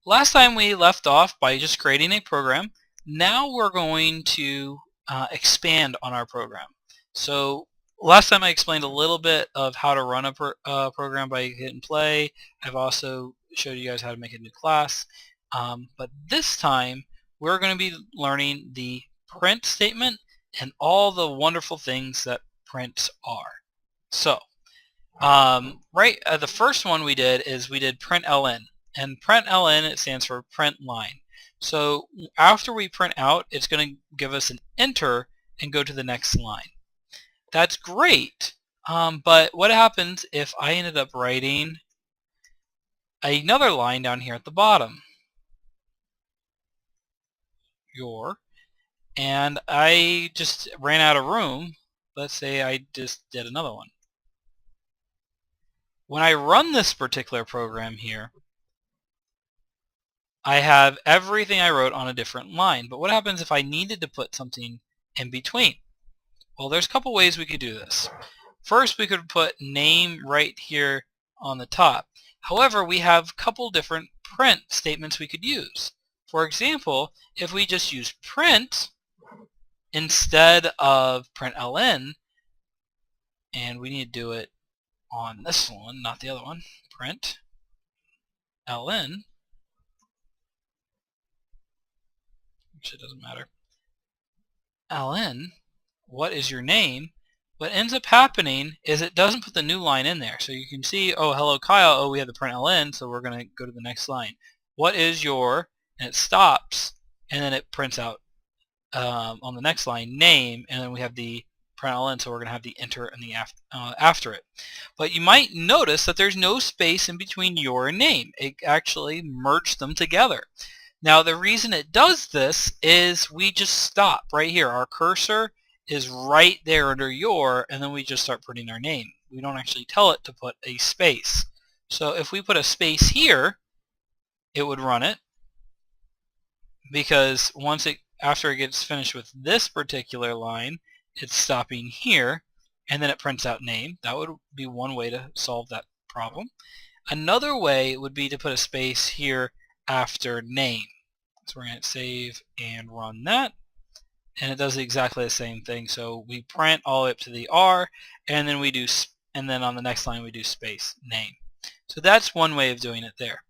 last time we left off by just creating a program. Now we're going to expand on our program. So last time I explained a little bit of how to run a program by hitting play. I've also showed you guys how to make a new class. But this time we're going to be learning the print statement and all the wonderful things that prints are. So the first one we did is we did Println. And Println, it stands for print line. So after we print out, it's going to give us an enter and go to the next line. That's great, but what happens if I ended up writing another line down here at the bottom? And I just ran out of room. Let's say I just did another one. When I run this particular program here, I have everything I wrote on a different line. But what happens if I needed to put something in between? Well, there's a couple ways we could do this. First, we could put name right here on the top. However, we have a couple different print statements we could use. For example, if we just use print instead of println, and we need to do it on this one, not the other one, println, which it doesn't matter, ln, what is your name? What ends up happening is it doesn't put the new line in there. So you can see, oh, hello Kyle, oh, we have the println, so we're going to go to the next line. What is your, and it stops, and then it prints out on the next line, name, and then we have the println, so we're going to have the enter and the after it. But you might notice that there's no space in between your and name. It actually merged them together. Now the reason it does this is we just stop right here. Our cursor is right there under your, and then we just start putting our name. We don't actually tell it to put a space. So if we put a space here, it would run it, because after it gets finished with this particular line, it's stopping here, and then it prints out name. That would be one way to solve that problem. Another way would be to put a space here after name. So we're going to save and run that, and it does exactly the same thing. So we print all the way up to the R, and then on the next line we do space name. So that's one way of doing it there.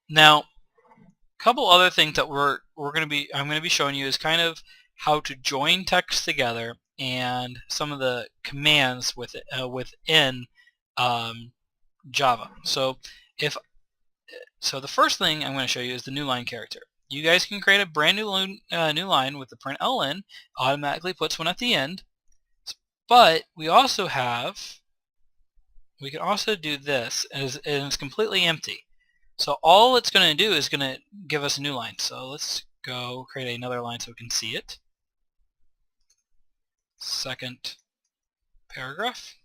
Now, a couple other things that I'm going to be showing you is kind of how to join text together and some of the commands within Java. So the first thing I'm going to show you is the Newline Character. You guys can create a brand new line with the println. Automatically puts one at the end. But we can also do this, and it's completely empty. So all it's going to do is going to give us a new line. So let's go create another line so we can see it. Second paragraph.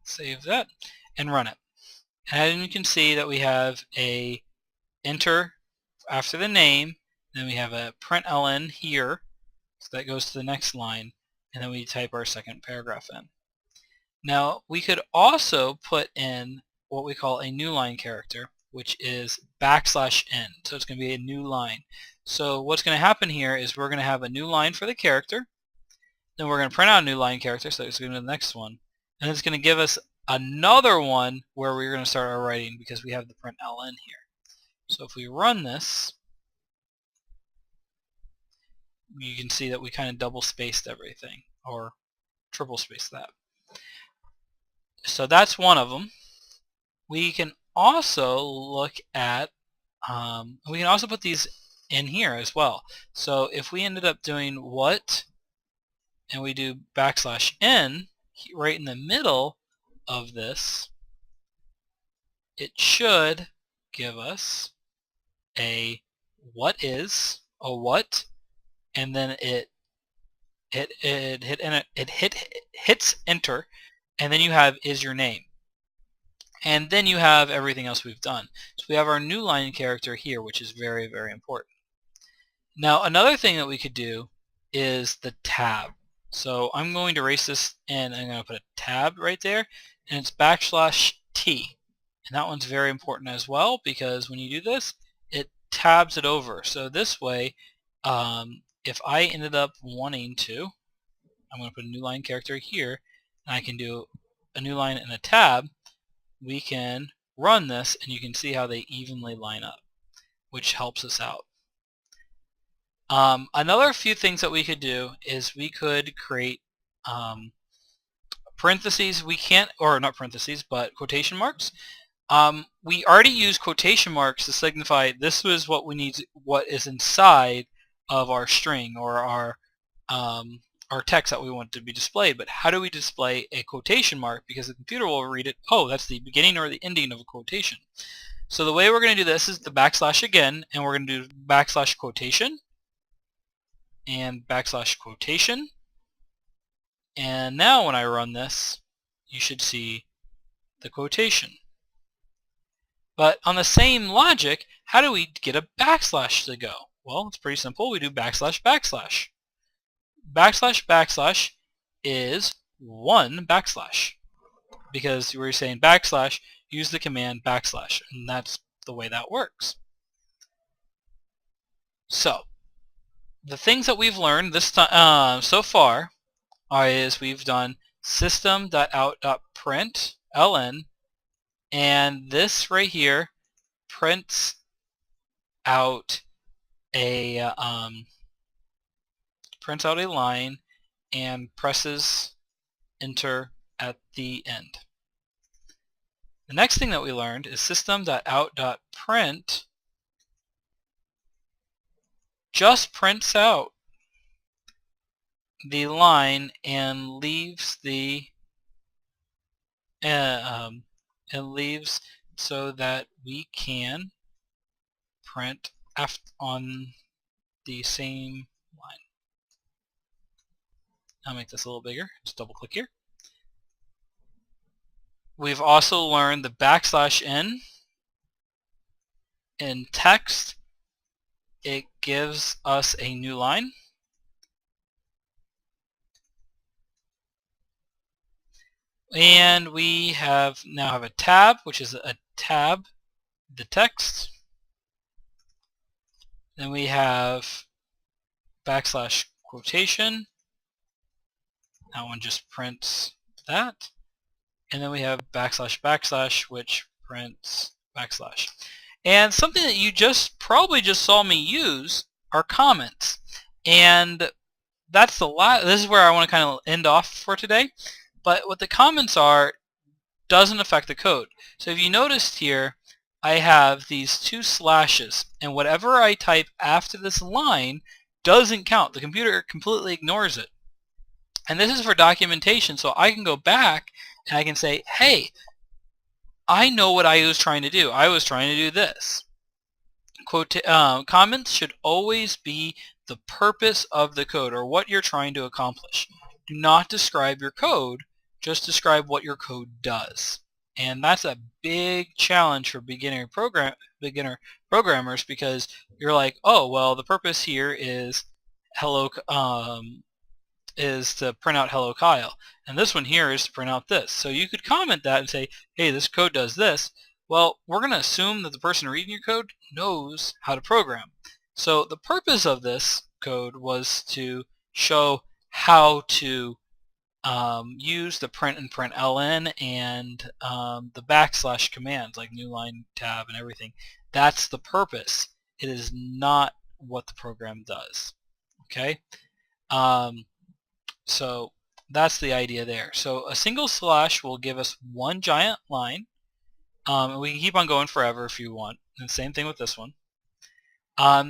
Save that and run it. And you can see that we have a enter after the name, then we have a println here, so that goes to the next line, and then we type our second paragraph in. Now we could also put in what we call a Newline Character, which is \n, so it's going to be a new line. So what's going to happen here is we're going to have a new line for the character, then we're going to print out a new line character, so it's going to the next one, and it's going to give us another one where we're going to start our writing because we have the println here. So if we run this, you can see that we kind of double spaced everything, or triple spaced that. So that's one of them. We can also look at, we can also put these in here as well. So if we ended up doing what, and we do \n right in the middle of this, it should give us a what is, a what, and then it hits enter, and then you have is your name, and then you have everything else we've done. So we have our new line character here, which is very, very important. Now another thing that we could do is the tab. So I'm going to erase this, and I'm going to put a tab right there, and it's \t, And that one's very important as well, because when you do this, it tabs it over. So this way, if I ended up wanting to, I'm going to put a Newline character here, and I can do a new line and a tab, we can run this, and you can see how they evenly line up, which helps us out. Another few things that we could do is we could create parentheses. We can't, or not parentheses, but quotation marks. We already use quotation marks to signify this is what we need, what is inside of our string or our text that we want to be displayed. But how do we display a quotation mark? Because the computer will read it, oh, that's the beginning or the ending of a quotation. So the way we're going to do this is the backslash again, and we're going to do backslash quotation and backslash quotation. And now when I run this, you should see the quotation. But on the same logic, how do we get a backslash to go? Well, it's pretty simple. We do backslash backslash. Backslash backslash is one backslash, because we're saying backslash, use the command backslash, and that's the way that works. So the things that we've learned this time so far is we've done system.out.println, and this right here prints out a line and presses enter at the end. The next thing that we learned is system.out.print just prints out the line and leaves the so that we can print on the same line. I'll make this a little bigger. Just double click here. We've also learned the backslash n in text. It gives us a new line. And we now have a tab, which is a tab, the text. Then we have backslash quotation. That one just prints that. And then we have backslash backslash, which prints backslash. And something that you probably just saw me use are comments. And that's this is where I want to kind of end off for today. But what the comments are doesn't affect the code. So if you noticed here, I have these two slashes, and whatever I type after this line doesn't count. The computer completely ignores it. And this is for documentation, so I can go back and I can say, hey, I know what I was trying to do. I was trying to do this. Comments should always be the purpose of the code, or what you're trying to accomplish. Do not describe your code, just describe what your code does. And that's a big challenge for beginner programmers, because you're like, oh, well, the purpose here is is to print out hello Kyle, and this one here is to print out this. So you could comment that and say, hey, this code does this. Well, we're going to assume that the person reading your code knows how to program. So the purpose of this code was to show how to use the print and println and the backslash commands like Newline, tab, and everything. That's the purpose. It is not what the program does. Okay? So that's the idea there. So a single slash will give us one giant line. And we can keep on going forever if you want. And same thing with this one.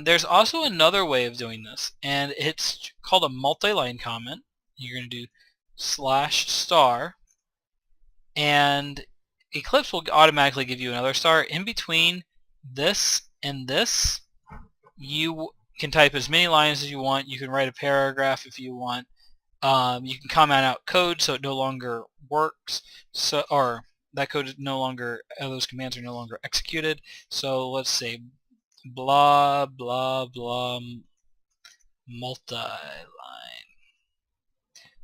There's also another way of doing this, and it's called a multi-line comment. You're going to do /*, and Eclipse will automatically give you another star. In between this and this, you can type as many lines as you want. You can write a paragraph if you want. You can comment out code so it no longer works, or that code is no longer, those commands are no longer executed. So let's say blah blah blah multi-line.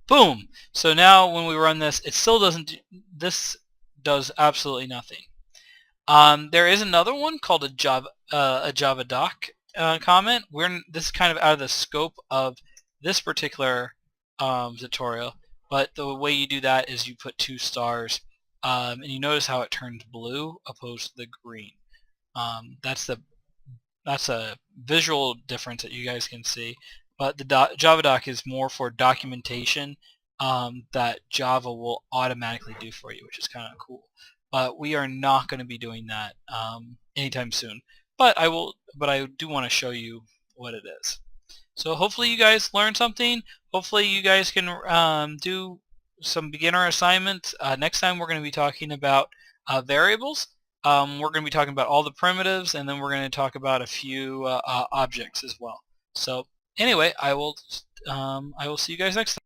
Boom! So now when we run this, it still doesn't this does absolutely nothing. There is another one called a Javadoc comment. This is kind of out of the scope of this particular tutorial, but the way you do that is you put 2 stars, and you notice how it turns blue opposed to the green. That's a visual difference that you guys can see, but the Javadoc is more for documentation that Java will automatically do for you, which is kind of cool. But we are not going to be doing that anytime soon. But I do want to show you what it is. So hopefully you guys learned something. Hopefully you guys can do some beginner assignments. Next time we're going to be talking about variables. We're going to be talking about all the primitives, and then we're going to talk about a few objects as well. So anyway, I will see you guys next time.